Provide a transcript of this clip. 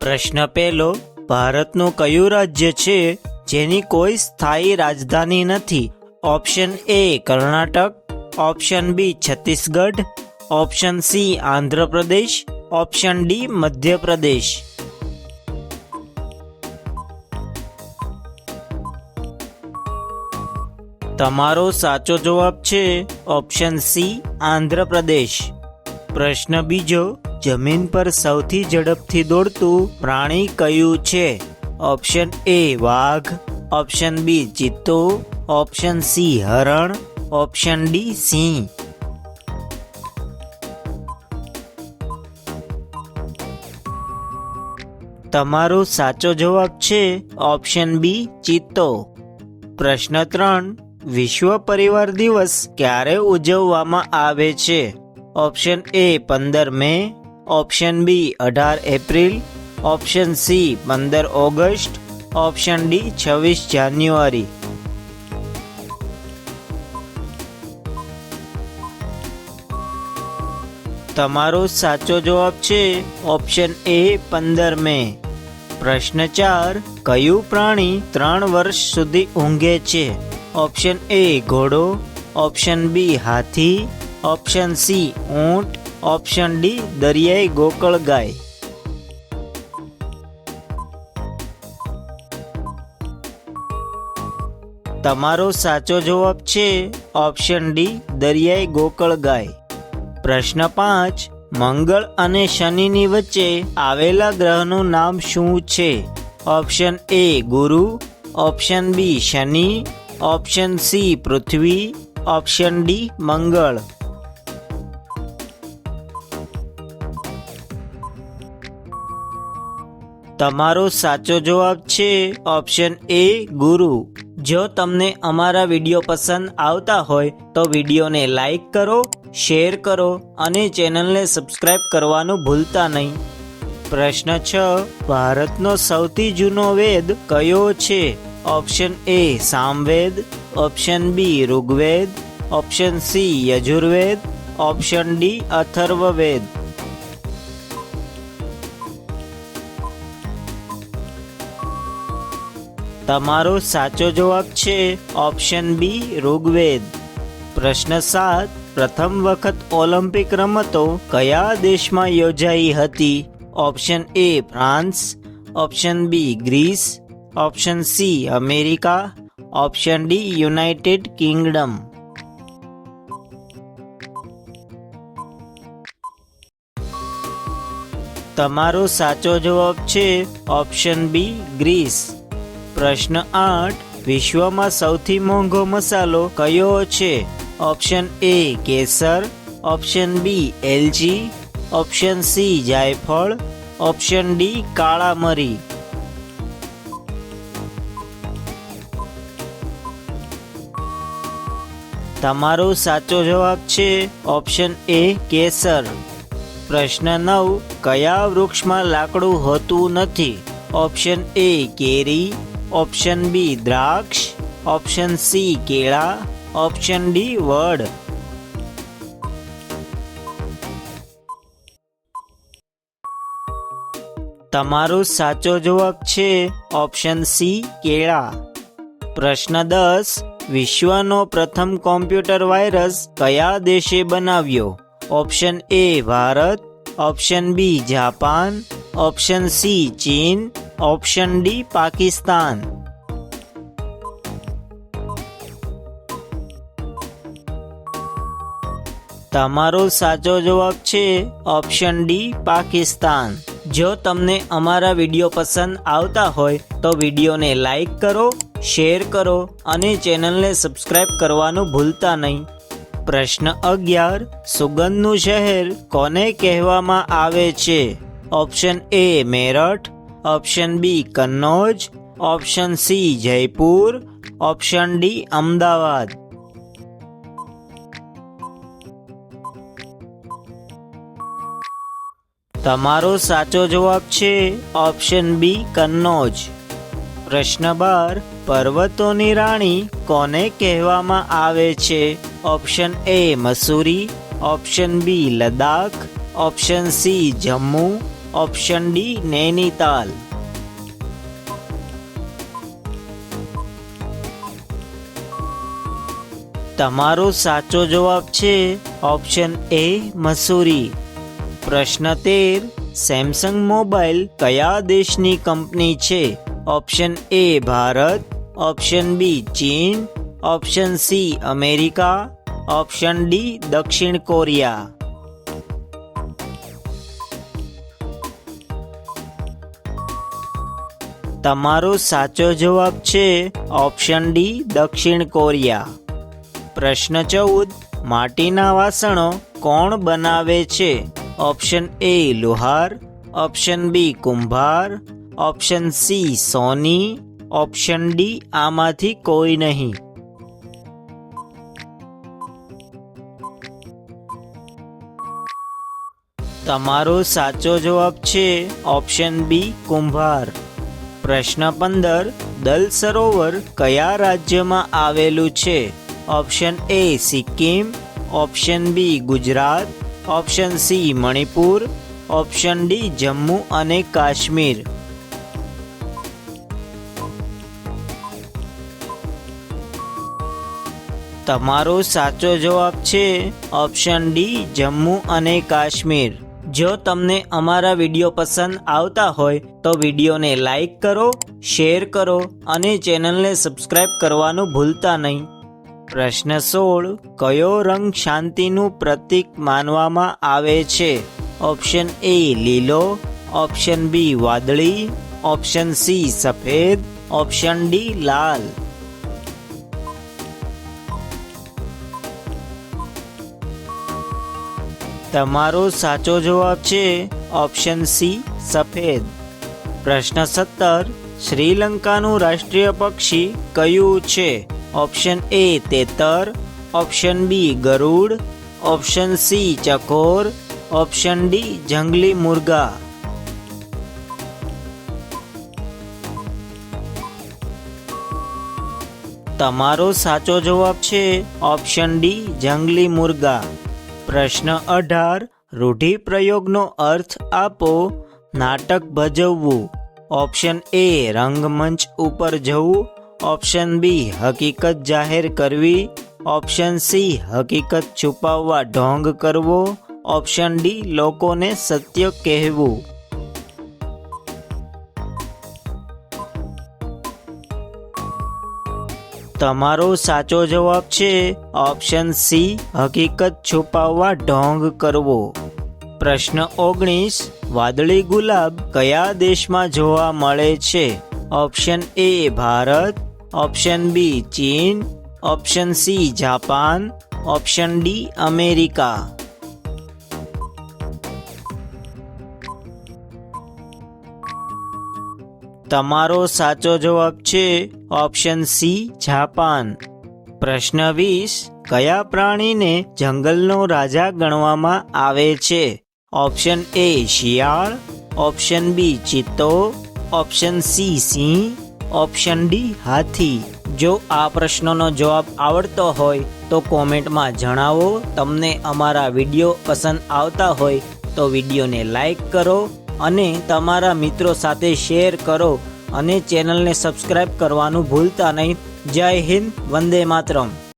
પ્રશ્ન પહેલો, ભારતનું કયું રાજ્ય છે જેની કોઈ સ્થાયી રાજધાની નથી? Option A Karnataka, option B Chhattisgarh, option C Andhra Pradesh, option D Madhya Pradesh. તમારો સાચો જવાબ છે ઓપ્શન સી આંધ્રપ્રદેશ. પ્રશ્ન બીજો, જમીન પર સૌથી ઝડપથી દોડતું પ્રાણી કયું છે? ઓપ્શન એ વાઘ, ઓપ્શન બી ચિત્તો, ઓપ્શન સી હરણ, ઓપ્શન ડી સિંહ. તમારો સાચો જવાબ છે ઓપ્શન બી ચિત્તો. પ્રશ્ન 3, વિશ્વ પરિવાર દિવસ ક્યારે ઉજવવામાં આવે છે? Option A 15 May, option B 18 April, option C 15 August, option D 26 January. તમારો સાચો જવાબ છે ઓપ્શન એ 15 મે. પ્રશ્ન 4, કયું પ્રાણી 3 વર્ષ સુધી ઊંઘે છે? ઓપ્શન એ ઘોડો, ઓપ્શન બી હાથી, ઓપ્શન સી ઊંટ, ઓપ્શન ડી દરિયાઈ ગોકળ ગાય. તમારો સાચો જવાબ છે ઓપ્શન ડી દરિયાઈ ગોકળ ગાય. પ્રશ્ન 5, મંગળ અને શનિની વચ્ચે આવેલા ગ્રહનું નામ શું છે? ઓપ્શન એ ગુરુ, ઓપ્શન બી શનિ, ઓપ્શન સી પૃથ્વી, ઓપ્શન ડી મંગળ. તમારો સાચો જવાબ છે ઓપ્શન એ ગુરુ. જો તમને અમારા વિડીયો પસંદ આવતા હોય તો વિડીયોને લાઈક કરો, શેર કરો અને ચેનલને સબસ્ક્રાઇબ કરવાનું ભૂલતા નહીં. પ્રશ્ન 6, ભારતનો સૌથી જૂનો વેદ કયો છે? Option A Samaveda, option B Rigveda, option C Yajurveda, option D Atharvaveda. તમારો સાચો જવાબ છે ઓપ્શન બી ઋગ્વેદ. પ્રશ્ન 7, પ્રથમ વખત ઓલિમ્પિક રમતો કયા દેશમાં યોજાઈ હતી? Option A France, option B Greece, option C America, option D United Kingdom. તમારો સાચો જવાબ છે ઓપ્શન બી ગ્રીસ. પ્રશ્ન 8, વિશ્વમાં સૌથી મોંઘો મસાલો કયો છે? ઓપ્શન એ કેસર, ઓપ્શન બી એલચી, ઓપ્શન સી જાયફળ, ઓપ્શન ડી કાળા મરી. તમારો સાચો જવાબ છે ઓપ્શન એ કેસર. પ્રશ્ન 9, કયા વૃક્ષમાં લાકડું હોતું નથી? ઓપ્શન એ કેરી, ઓપ્શન બી દ્રાક્ષ, ઓપ્શન સી કેળા, ઓપ્શન ડી વડ. તમારો સાચો જવાબ છે ઓપ્શન સી કેળા. પ્રશ્ન 10, વિશ્વનો પ્રથમ કોમ્પ્યુટર વાયરસ કયા દેશે બનાવ્યો? Option A Bharat, option B Japan, option C ચીન, ઓપ્શન ડી પાકિસ્તાન. તમારો સાચો જવાબ છે ઓપ્શન ડી પાકિસ્તાન. જો તમને અમારા વિડીયો પસંદ આવતા હોય તો વિડીયોને લાઈક કરો, શેર કરો અને ચેનલને સબસ્ક્રાઇબ કરવાનું ભૂલતા નહીં. પ્રશ્ન 11, સુગંધનું શહેર કોને કહેવામાં આવે છે? Option A Meerut, option B Kannauj, option C Jaipur, option D Ahmedabad. તમારો સાચો જવાબ છે ઓપ્શન બી કન્નૌજ. પ્રશ્ન 12, પર્વતોની રાણી કોને કહેવામાં આવે છે? Option A Mussoorie, option B Ladakh, option C Jammu, option D Nainital. તમારો સાચો જવાબ છે ઓપ્શન એ મસૂરી. પ્રશ્ન 13. સેમસંગ મોબાઈલ કયા દેશની કંપની છે? Option A Bharat, option B ચીન, option C America, option D દક્ષિણ કોરિયા. તમારો સાચો જવાબ છે ઓપ્શન ડી દક્ષિણ કોરિયા. પ્રશ્ન 14. માટીના વાસણો કોણ બનાવે છે? ઓપ્શન એ લુહાર, ઓપ્શન બી કુંભાર, ઓપ્શન સી સોની, ઓપ્શન ડી આમાંથી કોઈ નહીં. તમારો સાચો જવાબ છે ઓપ્શન બી કુંભાર. પ્રશ્ન 15. દલ સરોવર કયા રાજ્યમાં આવેલું છે? Option A Sikkim, option B Gujarat, option C Manipur, option D Jammu અને કાશ્મીર. તમારો સાચો જવાબ છે ઓપ્શન ડી જમ્મુ અને કાશ્મીર. જો તમને અમારા વિડીયો પસંદ આવતા હોય તો વિડીયોને લાઈક કરો, શેર કરો અને ચેનલને સબસ્ક્રાઈબ કરવાનું ભૂલતા નહીં. પ્રશ્ન 16. કયો રંગ શાંતિનું પ્રતીક માનવામાં આવે છે? ઓપ્શન એ લીલો, ઓપ્શન બી વાદળી, ઓપ્શન સી સફેદ, ઓપ્શન ડી લાલ. તમારો સાચો જવાબ છે ઓપ્શન સી સફેદ. પ્રશ્ન 17. શ્રીલંકાનું રાષ્ટ્રીય પક્ષી કયું છે? ઓપ્શન એ તેતર, ઓપ્શન બી ગરુડ, ઓપ્શન સી ચકોર, ઓપ્શન ડી જંગલી મુર્ગા. તમારો સાચો જવાબ છે ઓપ્શન ડી જંગલી મુર્ગા. પ્રશ્ન 18. રૂઢિપ્રયોગનો અર્થ આપો. નાટક ભજવવું. ઓપ્શન એ રંગમંચ ઉપર જવું, ઓપ્શન બી હકીકત જાહેર કરવી, ઓપ્શન સી હકીકત છુપાવવા ઢોંગ કરવો, ઓપ્શન ડી લોકોને સત્ય કહેવું. તમારો સાચો જવાબ છે ઓપ્શન સી હકીકત છુપાવવા ઢોંગ કરવો. પ્રશ્ન 19. વાદળી ગુલાબ કયા દેશમાં જોવા મળે છે? Option A Bharat, option B ચીન, option C Japan, option D America. તમારો સાચો જવાબ છે ઓપ્શન સી જાપાન. પ્રશ્ન 20. કયા પ્રાણીને જંગલનો રાજા ગણવામાં આવે છે? ઓપ્શન એ શિયાળ, ઓપ્શન બી ચિત્તો, ઓપ્શન સી સિંહ, ઓપ્શન ડી હાથી. જો આ પ્રશ્નનો જવાબ આવડતો હોય તો કોમેન્ટમાં જણાવો. તમને અમારા વિડીયો પસંદ આવતા હોય તો વિડીયોને લાઈક કરો અને તમારા મિત્રો સાથે શેર કરો અને ચેનલને સબસ્ક્રાઈબ કરવાનું ભૂલતા નહીં. જય હિન્દ, વંદે માતરમ.